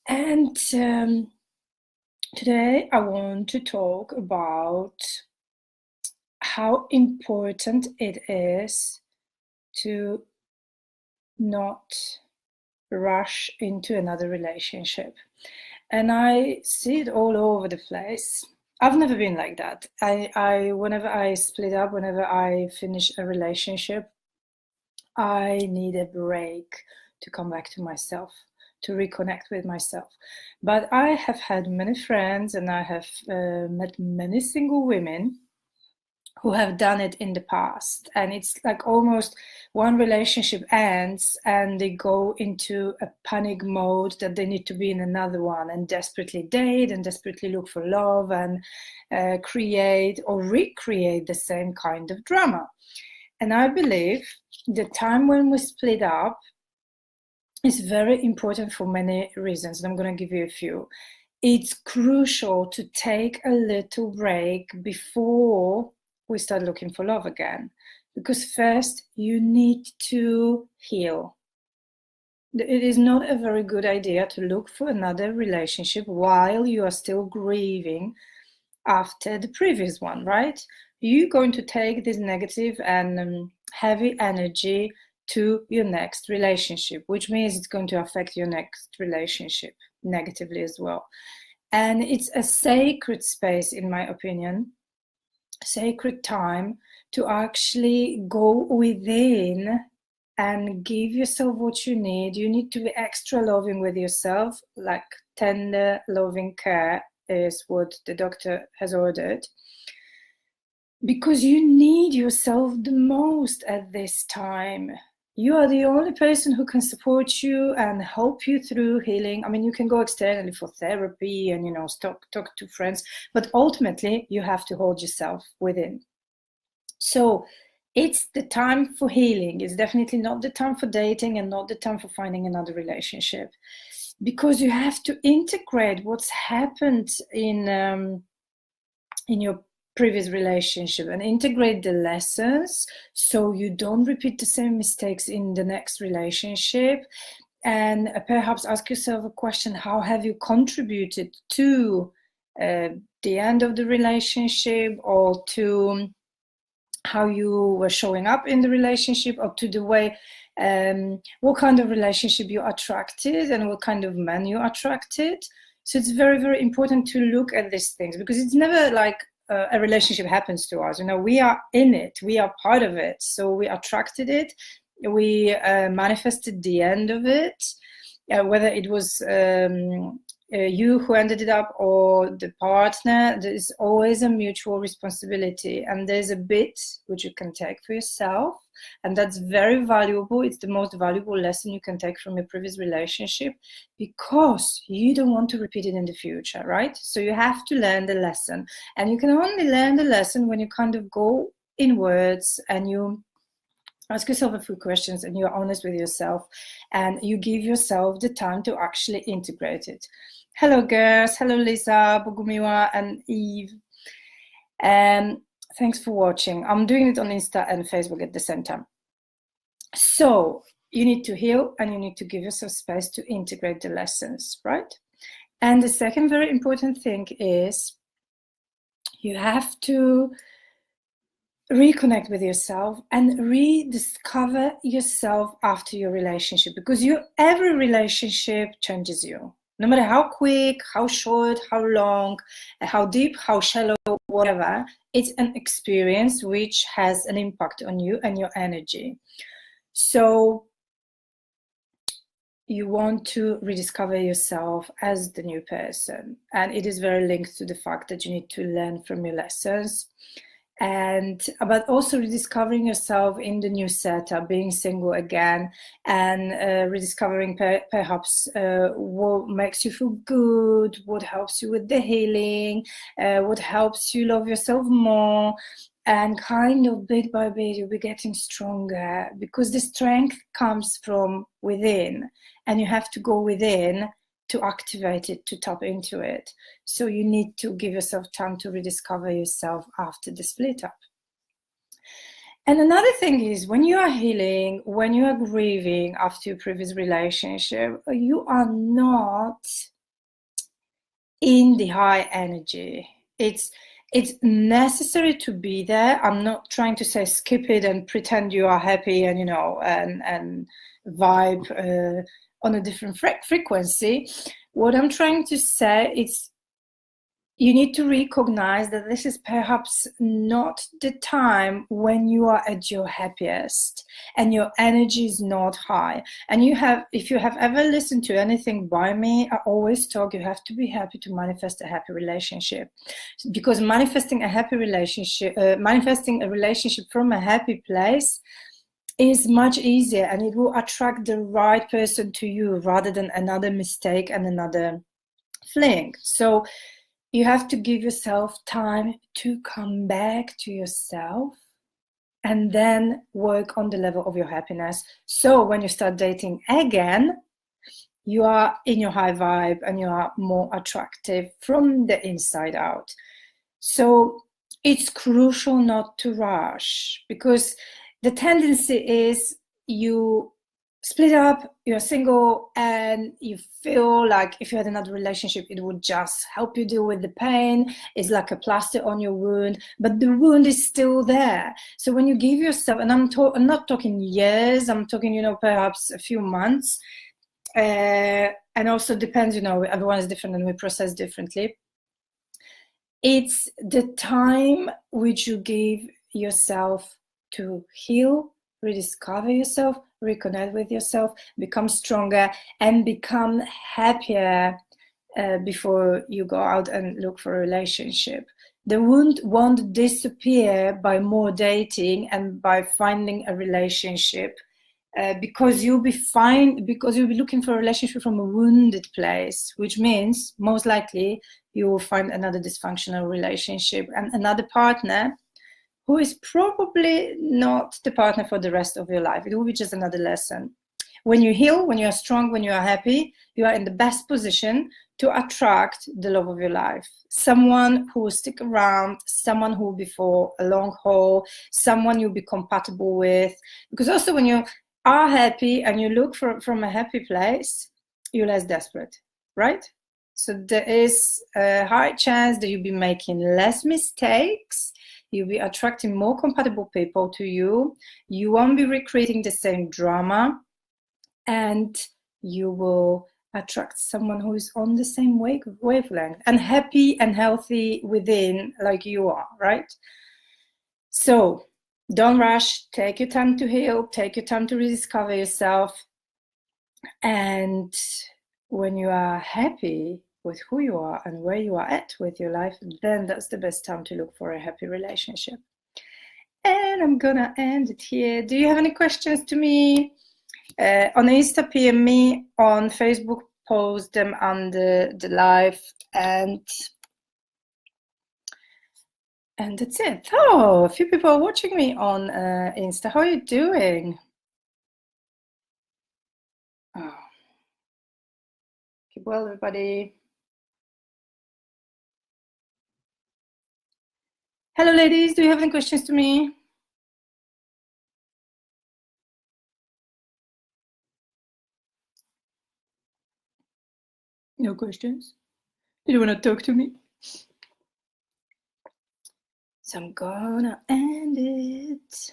And today I want to talk about how important it is to not rush into another relationship. And I see it all over the place. I've never been like that. I whenever I split up, whenever I finish a relationship, I need a break to come back to myself, to reconnect with myself. But I have had many friends and I have met many single women who have done it in the past. And it's like almost one relationship ends and they go into a panic mode that they need to be in another one and desperately date and desperately look for love and create or recreate the same kind of drama. And I believe the time when we split up is very important for many reasons. And I'm going to give you a few. It's crucial to take a little break before we start looking for love again. Because first, you need to heal. It is not a very good idea to look for another relationship while you are still grieving after the previous one, right? You're going to take this negative and heavy energy to your next relationship, which means it's going to affect your next relationship negatively as well. And it's a sacred space, in my opinion, sacred time to actually go within and give yourself what you need. You need to be extra loving with yourself, like tender, loving care is what the doctor has ordered. Because you need yourself the most at this time. You are the only person who can support you and help you through healing. I mean, you can go externally for therapy and, talk to friends, but ultimately you have to hold yourself within. So it's the time for healing. It's definitely not the time for dating and not the time for finding another relationship, because you have to integrate what's happened in your previous relationship and integrate the lessons so you don't repeat the same mistakes in the next relationship. And perhaps ask yourself a question: how have you contributed to the end of the relationship, or to how you were showing up in the relationship, or to the way what kind of relationship you attracted and what kind of man you attracted. So it's very, very important to look at these things, because it's never like a relationship happens to us. We are in it, we are part of it. So we attracted it, we manifested the end of it, whether it was you who ended it up or the partner. There is always a mutual responsibility, and there's a bit which you can take for yourself, and that's very valuable. It's the most valuable lesson you can take from your previous relationship, because you don't want to repeat it in the future, right? So you have to learn the lesson, and you can only learn the lesson when you kind of go inwards and you ask yourself a few questions and you're honest with yourself and you give yourself the time to actually integrate it. Hello, girls. Hello, Lisa, Bogumiła, and Eve. Thanks for watching. I'm doing it on Insta and Facebook at the same time. So you need to heal and you need to give yourself space to integrate the lessons, right? And the second very important thing is you have to reconnect with yourself and rediscover yourself after your relationship, because every relationship changes you. No matter how quick, how short, how long, how deep, how shallow, whatever, it's an experience which has an impact on you and your energy. So you want to rediscover yourself as the new person. And it is very linked to the fact that you need to learn from your lessons. But also rediscovering yourself in the new setup, being single again, and rediscovering perhaps what makes you feel good, what helps you with the healing, what helps you love yourself more, and kind of bit by bit you'll be getting stronger, because the strength comes from within, and you have to go within to activate it, to tap into it. So you need to give yourself time to rediscover yourself after the split up. And another thing is, when you are healing, when you are grieving after your previous relationship, you are not in the high energy. It's necessary to be there. I'm not trying to say skip it and pretend you are happy and, you know, and vibe on a different frequency. What I'm trying to say is you need to recognize that this is perhaps not the time when you are at your happiest and your energy is not high. And if you have ever listened to anything by me, I always talk, you have to be happy to manifest a happy relationship, because manifesting a happy relationship, manifesting a relationship from a happy place is much easier, and it will attract the right person to you rather than another mistake and another fling. So you have to give yourself time to come back to yourself and then work on the level of your happiness. So when you start dating again, you are in your high vibe and you are more attractive from the inside out. So it's crucial not to rush, because the tendency is you split up, you're single, and you feel like if you had another relationship, it would just help you deal with the pain. It's like a plaster on your wound, but the wound is still there. So when you give yourself, and I'm not talking years, I'm talking, you know, perhaps a few months, and also depends, you know, everyone is different and we process differently. It's the time which you give yourself to heal, rediscover yourself, reconnect with yourself, become stronger, and become happier before you go out and look for a relationship. The wound won't disappear by more dating and by finding a relationship, because you'll be fine, because you'll be looking for a relationship from a wounded place, which means most likely you will find another dysfunctional relationship and another partner who is probably not the partner for the rest of your life. It will be just another lesson. When you heal, when you are strong, when you are happy, you are in the best position to attract the love of your life. Someone who will stick around, someone who will be for a long haul, someone you'll be compatible with. Because also when you are happy and you look from a happy place, you're less desperate, right? So there is a high chance that you'll be making less mistakes. You'll be attracting more compatible people to you. You won't be recreating the same drama, and you will attract someone who is on the same wavelength and happy and healthy within, like you are, right? So don't rush. Take your time to heal. Take your time to rediscover yourself. And when you are happy with who you are and where you are at with your life, then that's the best time to look for a happy relationship. And I'm gonna end it here. Do you have any questions to me? On Insta, PM me. On Facebook, post them under the live, and that's it. Oh, a few people are watching me on Insta. How are you doing? Oh. Keep well, everybody. Hello, ladies. Do you have any questions to me? No questions? You don't want to talk to me? So I'm gonna end it.